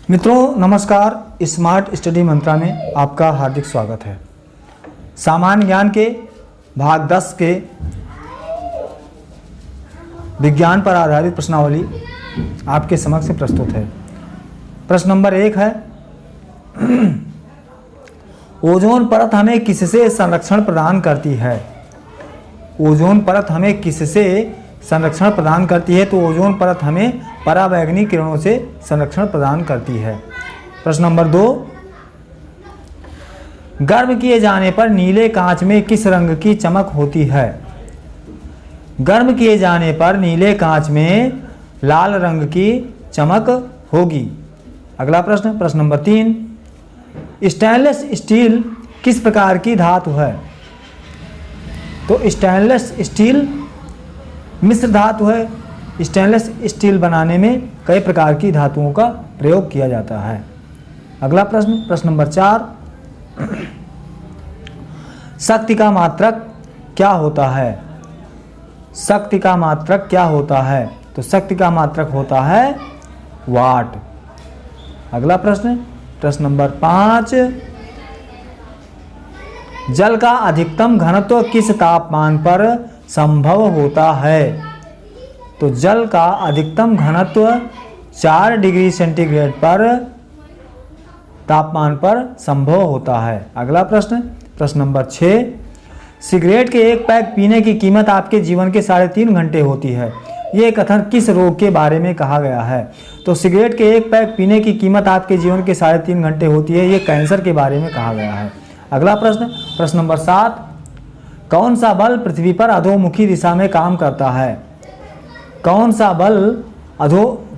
मित्रों नमस्कार, smart study मंत्रा में आपका हार्दिक स्वागत है। सामान्य ज्ञान के भाग 10 के विज्ञान पर आधारित प्रश्नावली आपके समक्ष प्रस्तुत है। प्रश्न नंबर 1 है, ओजोन परत हमें किससे संरक्षण प्रदान करती है? ओजोन परत हमें किससे संरक्षण प्रदान करती है? तो ओजोन परत हमें पराबैंगनी किरणों से संरक्षण प्रदान करती है। प्रश्न नंबर 2, गर्म किए जाने पर नीले कांच में किस रंग की चमक होती है? गर्म किए जाने पर नीले कांच में लाल रंग की चमक होगी। अगला प्रश्न, प्रश्न नंबर 3, स्टेनलेस स्टील किस प्रकार की धातु है? तो स्टेनलेस स्टील मिश्र धातु है। स्टेनलेस स्टील बनाने में कई प्रकार की धातुओं का प्रयोग किया जाता है। अगला प्रश्न, प्रश्न नंबर 4, शक्ति का मात्रक क्या होता है? शक्ति का मात्रक क्या होता है? तो शक्ति का मात्रक होता है वाट। अगला प्रश्न, प्रश्न नंबर 5, जल का अधिकतम घनत्व किस तापमान पर संभव होता है? तो जल का अधिकतम घनत्व 4 डिग्री सेंटीग्रेड पर तापमान पर संभव होता है। अगला प्रश्न, प्रश्न नंबर 6, सिगरेट के एक पैक पीने की कीमत आपके जीवन के 3.5 घंटे होती है। ये कथन किस रोग के बारे में कहा गया है? तो सिगरेट के एक पैक पीने की कीमत आपके जीवन के 3.5 घंटे होती है। ये कैंसर के बारे में कहा गया है। अगला प्रश्न, प्रश्न नंबर 7, कौन सा बल पृथ्वी पर अधोमुखी दिशा में काम करता है? कौन सा बल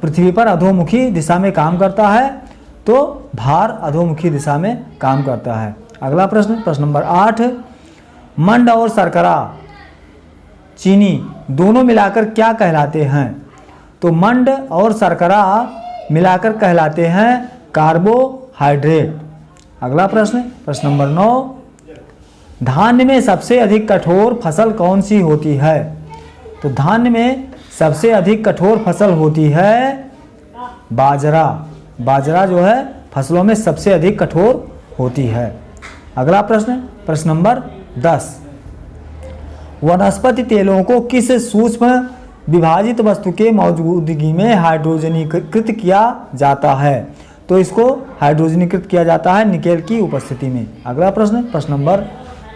पृथ्वी पर अधोमुखी दिशा में काम करता है? तो भार अधोमुखी दिशा में काम करता है। अगला प्रश्न, प्रश्न नंबर 8, मंड और शर्करा चीनी दोनों मिलाकर क्या कहलाते हैं? तो मंड और शर्करा मिलाकर कहलाते हैं कार्बोहाइड्रेट। अगला प्रश्न, प्रश्न नंबर 9, धान्य में सबसे अधिक कठोर फसल कौन सी होती है? तो धान्य में सबसे अधिक कठोर फसल होती है बाजरा। बाजरा जो है फसलों में सबसे अधिक कठोर होती है। अगला प्रश्न, प्रश्न नंबर 10, वनस्पति तेलों को किस सूक्ष्म विभाजित वस्तु के मौजूदगी में हाइड्रोजनीकृत किया जाता है? तो इसको हाइड्रोजनीकृत किया जाता है निकेल की उपस्थिति में। अगला प्रश्न, प्रश्न नंबर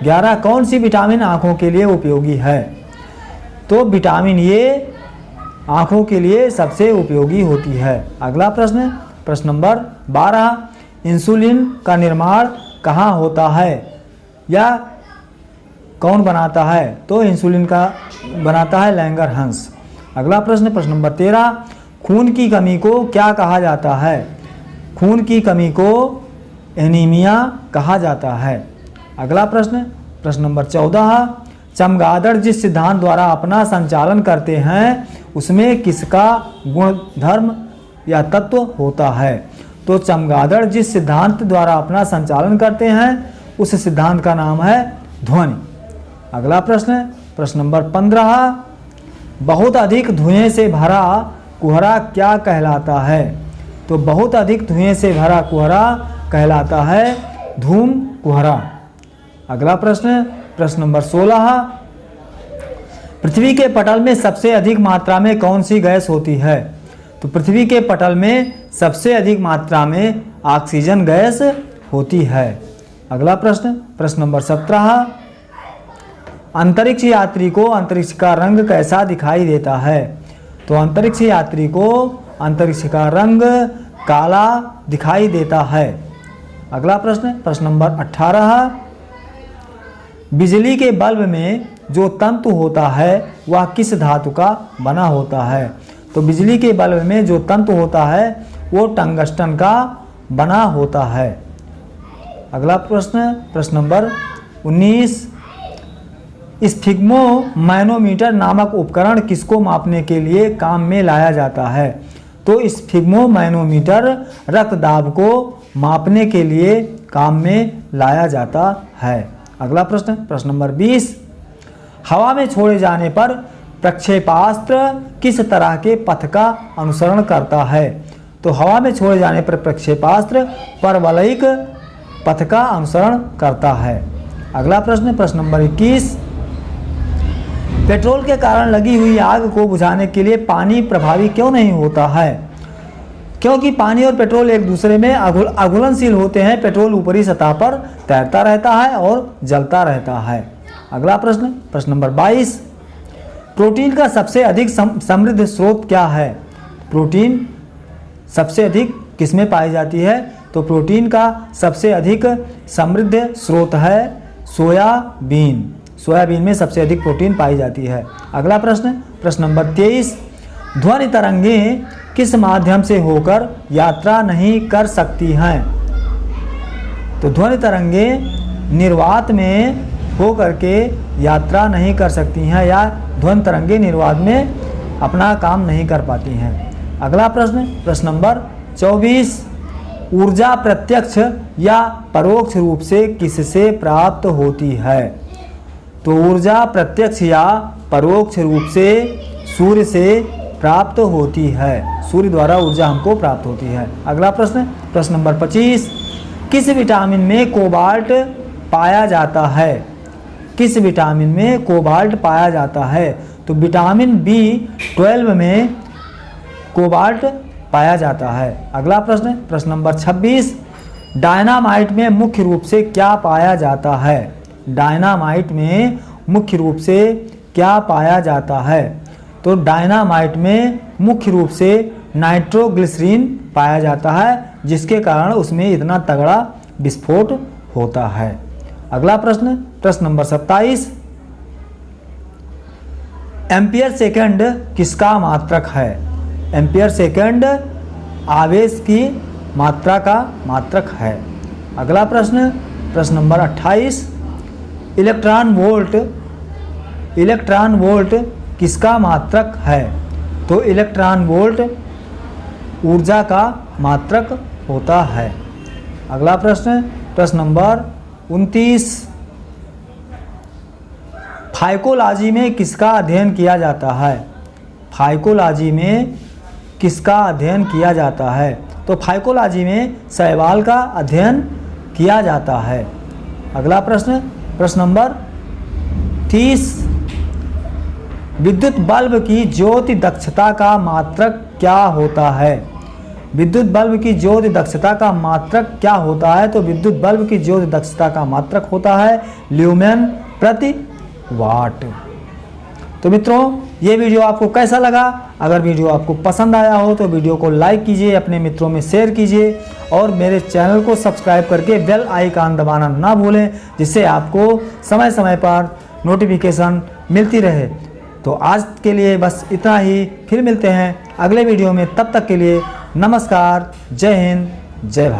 11, कौन सी विटामिन आँखों के लिए उपयोगी है? तो विटामिन ए आँखों के लिए सबसे उपयोगी होती है। अगला प्रश्न, प्रश्न नंबर 12, इंसुलिन का निर्माण कहाँ होता है या कौन बनाता है? तो इंसुलिन का बनाता है लैंगरहंस। अगला प्रश्न, प्रश्न नंबर 13, खून की कमी को क्या कहा जाता है? खून की कमी को एनीमिया कहा जाता है। अगला प्रश्न, प्रश्न नंबर 14, चमगादड़ जिस सिद्धांत द्वारा अपना संचालन करते हैं उसमें किसका गुणधर्म या तत्व होता है? तो चमगादड़ जिस सिद्धांत द्वारा अपना संचालन करते हैं उस सिद्धांत का नाम है ध्वनि। अगला प्रश्न, प्रश्न नंबर 15, बहुत अधिक धुएं से भरा कुहरा क्या कहलाता है? तो बहुत अधिक धुएं से भरा कुहरा कहलाता है धूम कुहरा। अगला प्रश्न, प्रश्न नंबर 16, पृथ्वी के पटल में सबसे अधिक मात्रा में कौन सी गैस होती है? तो पृथ्वी के पटल में सबसे अधिक मात्रा में ऑक्सीजन गैस होती है। अगला प्रश्न, प्रश्न नंबर 17, अंतरिक्ष यात्री को अंतरिक्ष का रंग कैसा दिखाई देता है? तो अंतरिक्ष यात्री को अंतरिक्ष का रंग काला दिखाई देता है। अगला प्रश्न, प्रश्न नंबर 18, बिजली के बल्ब में जो तंतु होता है वह किस धातु का बना होता है? तो बिजली के बल्ब में जो तंतु होता है वो टंगस्टन का बना होता है। अगला प्रश्न, प्रश्न नंबर 19, स्फिग्मोमैनोमीटर नामक उपकरण किसको मापने के लिए काम में लाया जाता है? तो स्फिग्मोमैनोमीटर रक्त दाब को मापने के लिए काम में लाया जाता है। अगला प्रश्न, प्रश्न नंबर 20, हवा में छोड़े जाने पर प्रक्षेपास्त्र किस तरह के पथ का अनुसरण करता है? तो हवा में छोड़े जाने पर प्रक्षेपास्त्र परवलयिक पथ का अनुसरण करता है। अगला प्रश्न, प्रश्न नंबर 21, पेट्रोल के कारण लगी हुई आग को बुझाने के लिए पानी प्रभावी क्यों नहीं होता है? क्योंकि पानी और पेट्रोल एक दूसरे में अघुलनशील होते हैं। पेट्रोल ऊपरी सतह पर तैरता रहता है और जलता रहता है। अगला प्रश्न, प्रश्न नंबर 22, प्रोटीन का सबसे अधिक समृद्ध स्रोत क्या है? प्रोटीन सबसे अधिक किसमें पाई जाती है? तो प्रोटीन का सबसे अधिक समृद्ध स्रोत है सोयाबीन। सोयाबीन में सबसे अधिक प्रोटीन पाई जाती है। अगला प्रश्न, प्रश्न नंबर 23, ध्वनि तरंगें किस माध्यम से होकर यात्रा नहीं कर सकती हैं? तो ध्वनि तरंगें निर्वात में होकर के यात्रा नहीं कर सकती हैं, या ध्वनि तरंगें निर्वात में अपना काम नहीं कर पाती हैं। अगला प्रश्न, प्रश्न नंबर 24, ऊर्जा प्रत्यक्ष या परोक्ष रूप से किससे प्राप्त होती है? तो ऊर्जा प्रत्यक्ष या परोक्ष रूप से सूर्य से प्राप्त होती है। सूर्य द्वारा ऊर्जा हमको प्राप्त होती है। अगला प्रश्न, प्रश्न नंबर 25, किस विटामिन में कोबाल्ट पाया जाता है? किस विटामिन में कोबाल्ट पाया जाता है? तो विटामिन B12 में कोबाल्ट पाया जाता है। अगला प्रश्न, प्रश्न नंबर 26, डायनामाइट में मुख्य रूप से क्या पाया जाता है? डायनामाइट में मुख्य रूप से क्या पाया जाता है? तो डायनामाइट में मुख्य रूप से नाइट्रोग्लिसरीन पाया जाता है, जिसके कारण उसमें इतना तगड़ा विस्फोट होता है। अगला प्रश्न, प्रश्न नंबर 27, एम्पियर सेकंड किसका मात्रक है? एम्पियर सेकंड आवेश की मात्रा का मात्रक है। अगला प्रश्न, प्रश्न नंबर 28, इलेक्ट्रॉन वोल्ट किसका मात्रक है? तो इलेक्ट्रॉन वोल्ट ऊर्जा का मात्रक होता है। अगला प्रश्न, प्रश्न नंबर 29, फाइकोलॉजी में किसका अध्ययन किया जाता है? फाइकोलॉजी में किसका अध्ययन किया जाता है? तो फाइकोलॉजी में शैवाल का अध्ययन किया जाता है। अगला प्रश्न, प्रश्न नंबर 30, विद्युत बल्ब की ज्योति दक्षता का मात्रक क्या होता है? विद्युत बल्ब की ज्योति दक्षता का मात्रक क्या होता है? तो विद्युत बल्ब की ज्योति दक्षता का मात्रक होता है ल्यूमेन प्रति वाट। तो मित्रों, ये वीडियो आपको कैसा लगा? अगर वीडियो आपको पसंद आया हो तो वीडियो को लाइक कीजिए, अपने मित्रों में शेयर कीजिए और मेरे चैनल को सब्सक्राइब करके बेल आइकन दबाना ना भूलें, जिससे आपको समय समय पर नोटिफिकेशन मिलती रहे। तो आज के लिए बस इतना ही, फिर मिलते हैं अगले वीडियो में। तब तक के लिए नमस्कार, जय हिंद, जय भारत।